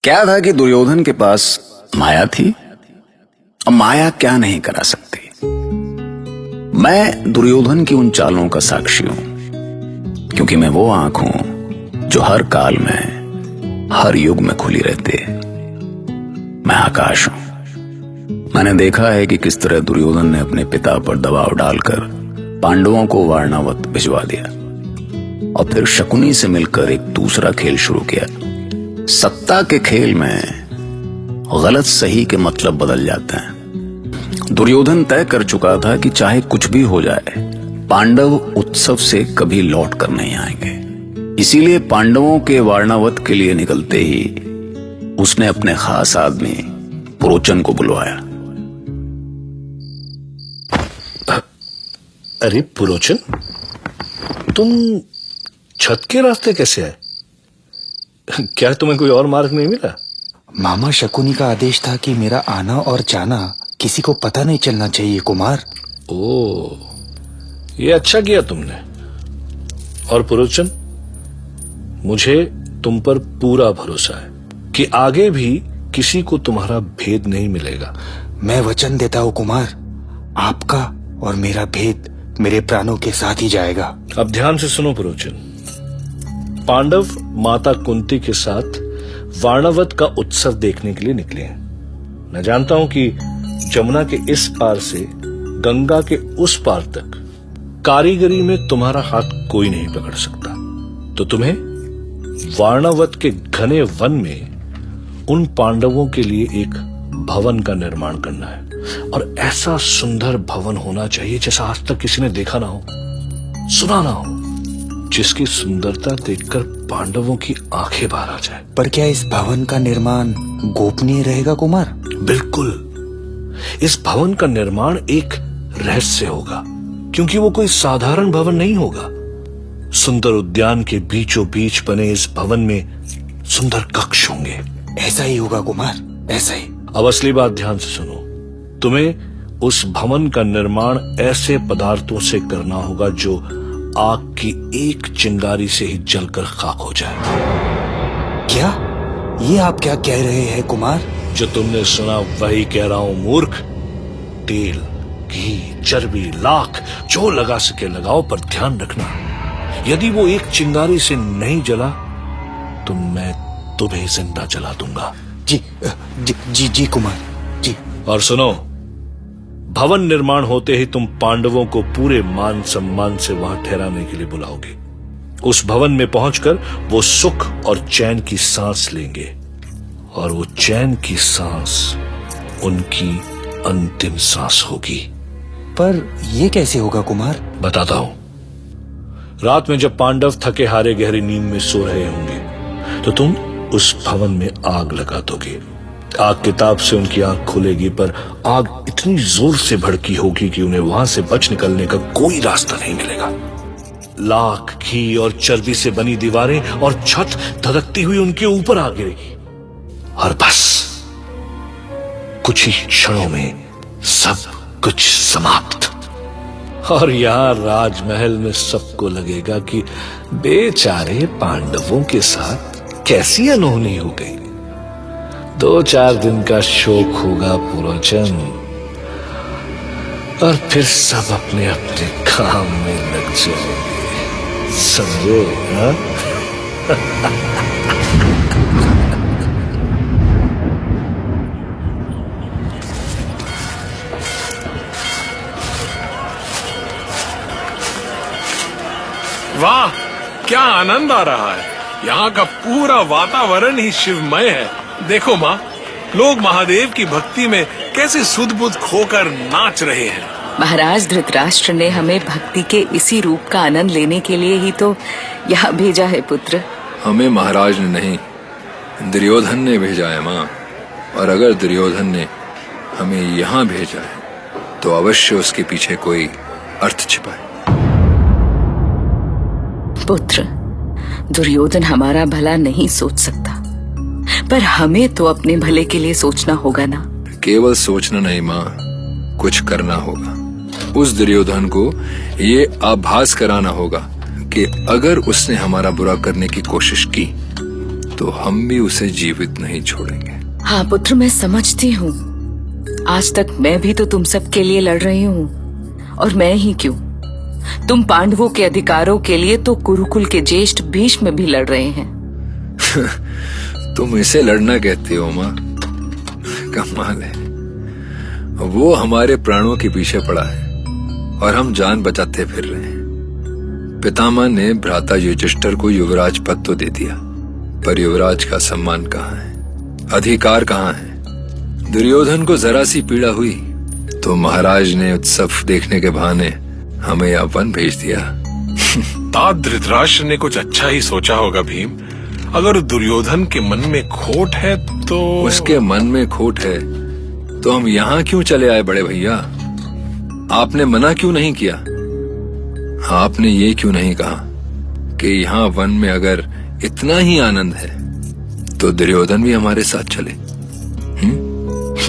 क्या था कि दुर्योधन के पास माया थी। अब माया क्या नहीं करा सकती। मैं दुर्योधन की उन चालों का साक्षी हूं, क्योंकि मैं वो आंख हूं जो हर काल में, हर युग में खुली रहती है। मैं आकाश हूं। मैंने देखा है कि किस तरह दुर्योधन ने अपने पिता पर दबाव डालकर पांडवों को वारणावत भिजवा दिया और फिर शकुनी से मिलकर एक दूसरा खेल शुरू किया। सत्ता के खेल में गलत सही के मतलब बदल जाते हैं। दुर्योधन तय कर चुका था कि चाहे कुछ भी हो जाए, पांडव उत्सव से कभी लौट कर नहीं आएंगे। इसीलिए पांडवों के वारणावत के लिए निकलते ही उसने अपने खास आदमी पुरोचन को बुलवाया। अरे पुरोचन, तुम छत के रास्ते कैसे आए? क्या तुम्हें कोई और मार्ग नहीं मिला? मामा शकुनी का आदेश था कि मेरा आना और जाना किसी को पता नहीं चलना चाहिए कुमार। ओह, ये अच्छा किया तुमने। और पुरोचन, मुझे तुम पर पूरा भरोसा है कि आगे भी किसी को तुम्हारा भेद नहीं मिलेगा। मैं वचन देता हूँ कुमार, आपका और मेरा भेद मेरे प्राणों के साथ ही जाएगा। अब ध्यान से सुनो पुरोचन। पांडव माता कुंती के साथ वारणावत का उत्सव देखने के लिए निकले हैं। मैं जानता हूं कि जमुना के इस पार से गंगा के उस पार तक कारीगरी में तुम्हारा हाथ कोई नहीं पकड़ सकता। तो तुम्हें वारणावत के घने वन में उन पांडवों के लिए एक भवन का निर्माण करना है। और ऐसा सुंदर भवन होना चाहिए जैसा आज तक किसी ने देखा ना हो, सुना ना हो, जिसकी सुंदरता देखकर पांडवों की आंखें बाहर आ जाए। पर क्या इस भवन का निर्माण गोपनीय रहेगा कुमार? बिल्कुल। इस भवन का निर्माण एक रहस्य होगा, क्योंकि वो कोई साधारण भवन नहीं होगा। सुंदर उद्यान के बीचों बीच बने इस भवन में सुंदर कक्ष होंगे। ऐसा ही होगा कुमार, ऐसा ही। अब असली बात ध्यान से सुनो। तुम्हें उस भवन का निर्माण ऐसे पदार्थों से करना होगा जो आग की एक चिंगारी से ही जलकर खाक हो जाए। क्या? ये आप क्या कह रहे हैं कुमार? जो तुमने सुना वही कह रहा हूं मूर्ख। तेल, घी, चर्बी, लाख जो लगा सके लगाओ, पर ध्यान रखना, यदि वो एक चिंगारी से नहीं जला तो मैं तुम्हें जिंदा जला दूंगा। जी कुमार जी। और सुनो, भवन निर्माण होते ही तुम पांडवों को पूरे मान सम्मान से वहां ठहराने के लिए बुलाओगे। उस भवन में पहुंचकर वो सुख और चैन की सांस लेंगे, और वो चैन की सांस उनकी अंतिम सांस होगी। पर ये कैसे होगा कुमार? बताता हूं। रात में जब पांडव थके हारे गहरी नींद में सो रहे होंगे, तो तुम उस भवन में आग लगा दोगे। आग के ताप से उनकी आंख खुलेगी, पर आग इतनी जोर से भड़की होगी कि उन्हें वहां से बच निकलने का कोई रास्ता नहीं मिलेगा। लाख, घी और चर्बी से बनी दीवारें और छत धधकती हुई उनके ऊपर आ गिरेगी, और बस कुछ ही क्षणों में सब कुछ समाप्त। और यहां राजमहल में सबको लगेगा कि बेचारे पांडवों के साथ कैसी अनहोनी हो गई। 2-4 दिन का शोक होगा पुरोचन, और फिर सब अपने अपने काम में लग जाएंगे। समझे? हाँ? वाह, क्या आनंद आ रहा है। यहाँ का पूरा वातावरण ही शिवमय है। देखो माँ, लोग महादेव की भक्ति में कैसे सुध बुध खोकर नाच रहे हैं। महाराज धृतराष्ट्र ने हमें भक्ति के इसी रूप का आनंद लेने के लिए ही तो यहाँ भेजा है पुत्र। हमें महाराज ने नहीं, दुर्योधन ने भेजा है माँ। और अगर दुर्योधन ने हमें यहाँ भेजा है तो अवश्य उसके पीछे कोई अर्थ छिपा है। पुत्र, दुर्योधन हमारा भला नहीं सोच सकता, पर हमें तो अपने भले के लिए सोचना होगा ना। केवल सोचना नहीं माँ, कुछ करना होगा। उस दुर्योधन को ये आभास कराना होगा कि अगर उसने हमारा बुरा करने की कोशिश की तो हम भी उसे जीवित नहीं छोड़ेंगे। हाँ पुत्र, मैं समझती हूँ। आज तक मैं भी तो तुम सब के लिए लड़ रही हूँ, और मैं ही क्यों, तुम पांडवों के अधिकारों के लिए तो कुरुकुल के ज्येष्ठ भीष्म भी लड़ रहे हैं। तुम इसे लड़ना कहते हो माँ? कमाल है। वो हमारे प्राणों के पीछे पड़ा है और हम जान बचाते फिर रहे हैं। पितामह ने भ्राता युधिष्ठिर को युवराज पद तो दे दिया, पर युवराज का सम्मान कहाँ है, अधिकार कहाँ है? दुर्योधन को जरा सी पीड़ा हुई तो महाराज ने उत्सव देखने के बहाने हमें यहाँ वन भेज दिया। तात धृतराष्ट्र ने कुछ अच्छा ही सोचा होगा भीम। अगर दुर्योधन के मन में खोट है तो उसके मन में खोट है तो हम यहाँ क्यों चले आए बड़े भैया? आपने मना क्यों नहीं किया? आपने ये क्यों नहीं कहा कि यहाँ वन में अगर इतना ही आनंद है तो दुर्योधन भी हमारे साथ चले?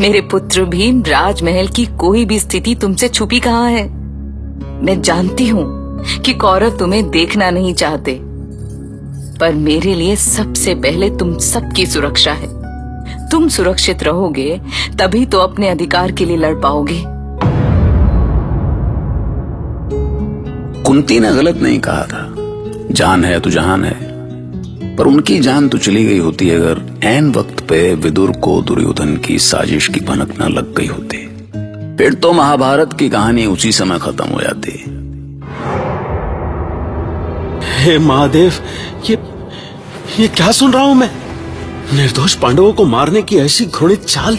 मेरे पुत्र भीम, राजमहल की कोई भी स्थिति तुमसे छुपी कहाँ है। मैं जानती हूँ कि कौरव तुम्हें देखना नहीं चाहते, पर मेरे लिए सबसे पहले तुम सबकी सुरक्षा है। तुम सुरक्षित रहोगे तभी तो अपने अधिकार के लिए लड़ पाओगे। कुंती ने गलत नहीं कहा था, जान है तो जहान है, पर उनकी जान तो चली गई होती अगर ऐन वक्त पे विदुर को दुर्योधन की साजिश की भनक न लग गई होती। फिर तो महाभारत की कहानी उसी समय खत्म हो जाती। हे महादेव, ये क्या सुन रहा हूं मैं? निर्दोष पांडवों को मारने की ऐसी घृणित चाल,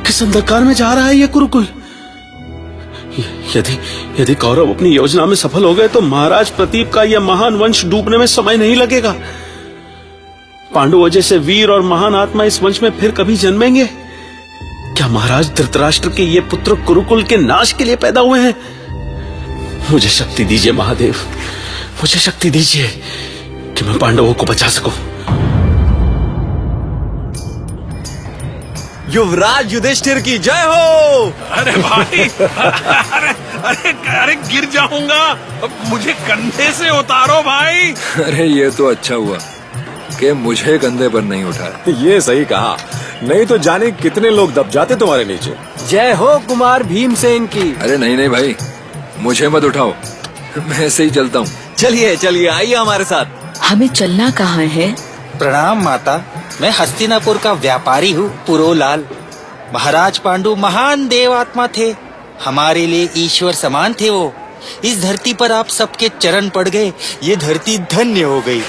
किस अंधकार में जा रहा है ये कुरुकुल? यदि कौरव अपनी योजना में सफल हो गए तो महाराज प्रतीप का यह महान वंश डूबने में समय नहीं लगेगा। पांडवों जैसे वीर और महान आत्मा इस वंश में फिर कभी जन्मेंगे? क्या महाराज धृतराष्ट्र के ये पुत्र कुरुकुल के नाश के लिए पैदा हुए हैं? मुझे शक्ति दीजिए महादेव, मुझे शक्ति दीजिए कि मैं पांडवों को बचा सकूं। युवराज युधिष्ठिर की जय हो। अरे भाई, अरे गिर जाऊंगा, मुझे कंधे से उतारो भाई। अरे ये तो अच्छा हुआ कि मुझे कंधे पर नहीं उठाया। ये सही कहा, नहीं तो जाने कितने लोग दब जाते तुम्हारे नीचे। जय हो कुमार भीमसेन की। अरे नहीं भाई, मुझे मत उठाओ, मैं ऐसे ही चलता हूँ। चलिए चलिए, आइए हमारे साथ। हमें चलना कहाँ है? प्रणाम माता, मैं हस्तिनापुर का व्यापारी हूँ, पुरोलाल। महाराज पांडु महान देव आत्मा थे, हमारे लिए ईश्वर समान थे वो। इस धरती पर आप सबके चरण पड़ गए, ये धरती धन्य हो गई।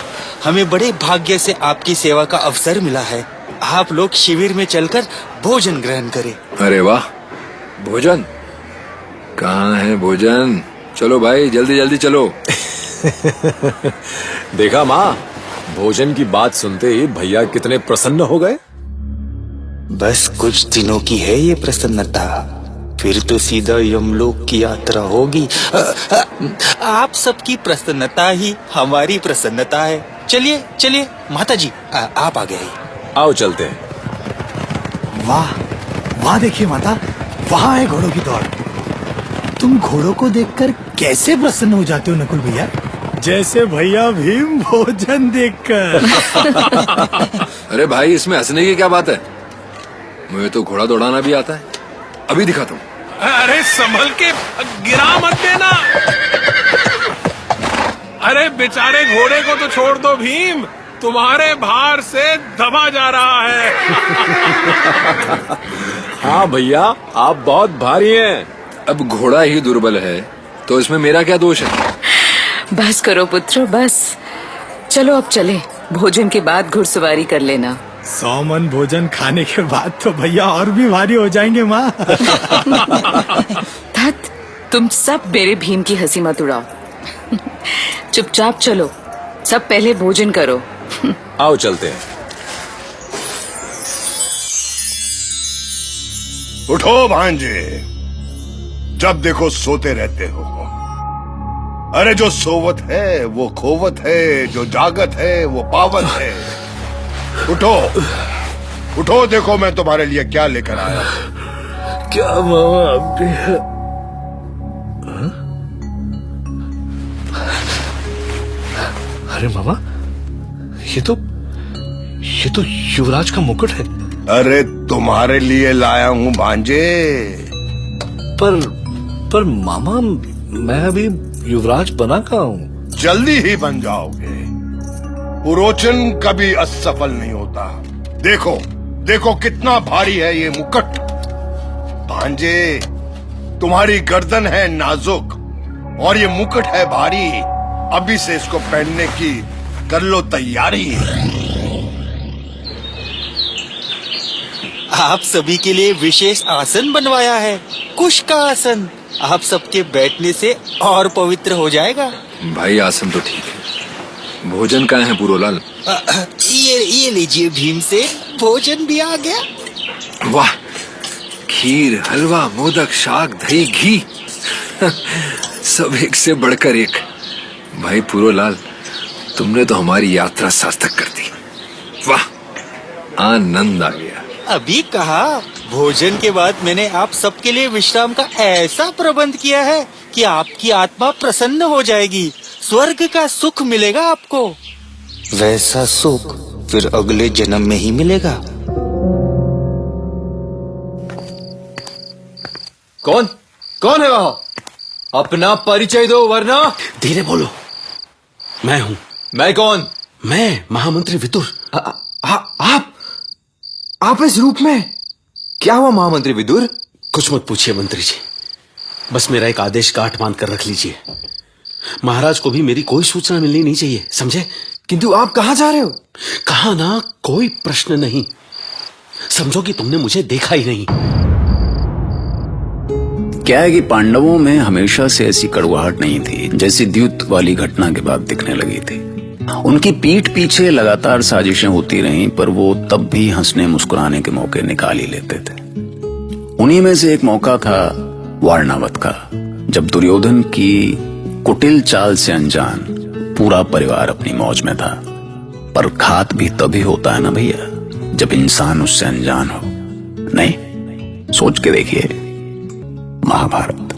हमें बड़े भाग्य से आपकी सेवा का अवसर मिला है। आप लोग शिविर में चलकर भोजन ग्रहण करें। अरे वाह, भोजन कहाँ है भोजन? चलो भाई, जल्दी जल्दी चलो। देखा माँ, भोजन की बात सुनते ही भैया कितने प्रसन्न हो गए। बस कुछ दिनों की है ये प्रसन्नता, फिर तो सीधा यमलोक की यात्रा होगी। आप सबकी प्रसन्नता ही हमारी प्रसन्नता है। चलिए चलिए माता जी, आप आ गए। आओ चलते हैं। वाह वाह, देखिए माता, वहाँ है घोड़ों की दौड़। तुम घोड़ों को देखकर कैसे प्रसन्न हो जाते हो नकुल भैया? जैसे भैया भीम भोजन देखकर। अरे भाई, इसमें हंसने की क्या बात है? मुझे तो घोड़ा दौड़ाना भी आता है, अभी दिखाता हूँ। अरे संभल के, गिरा मत देना। अरे बेचारे घोड़े को तो छोड़ दो भीम, तुम्हारे भार से दबा जा रहा है। हाँ भैया, आप बहुत भारी हैं। अब घोड़ा ही दुर्बल है तो इसमें मेरा क्या दोष है? बस करो पुत्र, बस। चलो अब चले, भोजन के बाद घुड़सवारी कर लेना। 100 मन भोजन खाने के बाद तो भैया और भी भारी हो जाएंगे माँ। धत, तुम सब मेरे भीम की हंसी मत उड़ाओ। चुपचाप चलो, सब पहले भोजन करो। आओ चलते हैं। उठो भांजे, जब देखो सोते रहते हो। अरे जो सोवत है वो खोवत है, जो जागत है वो पावत है। उठो उठो, देखो मैं तुम्हारे लिए क्या लेकर आया। क्या मामा अभी? अरे मामा, ये तो ये तो युवराज का मुकुट है। अरे तुम्हारे लिए लाया हूँ भांजे। पर मामा, मैं अभी युवराज बना कहाँ हूँ? जल्दी ही बन जाओगे। पुरोचन कभी असफल नहीं होता। देखो देखो कितना भारी है ये मुकुट। भांजे, तुम्हारी गर्दन है नाजुक और ये मुकुट है भारी। अभी से इसको पहनने की कर लो तैयारी। आप सभी के लिए विशेष आसन बनवाया है, कुश का आसन। आप सबके बैठने से और पवित्र हो जाएगा। भाई आसन तो ठीक है, भोजन कहाँ है पुरोलाल? ये लीजिए भीमसेन, भोजन भी आ गया। वाह, खीर, हलवा, मोदक, शाक, दही, घी सब एक से बढ़कर एक। भाई पुरोलाल, तुमने तो हमारी यात्रा सार्थक कर दी। वाह, आनंद आ गया। अभी कहा, भोजन के बाद मैंने आप सबके लिए विश्राम का ऐसा प्रबंध किया है कि आपकी आत्मा प्रसन्न हो जाएगी। स्वर्ग का सुख मिलेगा आपको। वैसा सुख फिर अगले जन्म में ही मिलेगा। कौन है वह? अपना परिचय दो वरना। धीरे बोलो। मैं हूं। मैं कौन? मैं महामंत्री विदुर। आप इस रूप में? क्या हुआ महामंत्री विदुर? कुछ मत पूछिए मंत्री जी, बस मेरा एक आदेश गांठ बांध कर रख लीजिए। महाराज को भी मेरी कोई सूचना मिलनी नहीं चाहिए, समझे? किंतु आप कहाँ जा रहे हो? कहा ना, कोई प्रश्न नहीं। समझो कि तुमने मुझे देखा ही नहीं। क्या है कि पांडवों में हमेशा से ऐसी कड़वाहट नहीं थी जैसी द्यूत वाली घटना के बाद दिखने लगी थी। उनकी पीठ पीछे लगातार साजिशें होती रहीं, पर वो तब भी हंसने मुस्कुराने के मौके निकाल ही लेते थे। उन्हीं में से एक मौका था वारणावत का, जब दुर्योधन की कुटिल चाल से अनजान पूरा परिवार अपनी मौज में था। पर घात भी तभी होता है ना भैया, जब इंसान उससे अनजान हो। नहीं, सोच के देखिए महाभारत।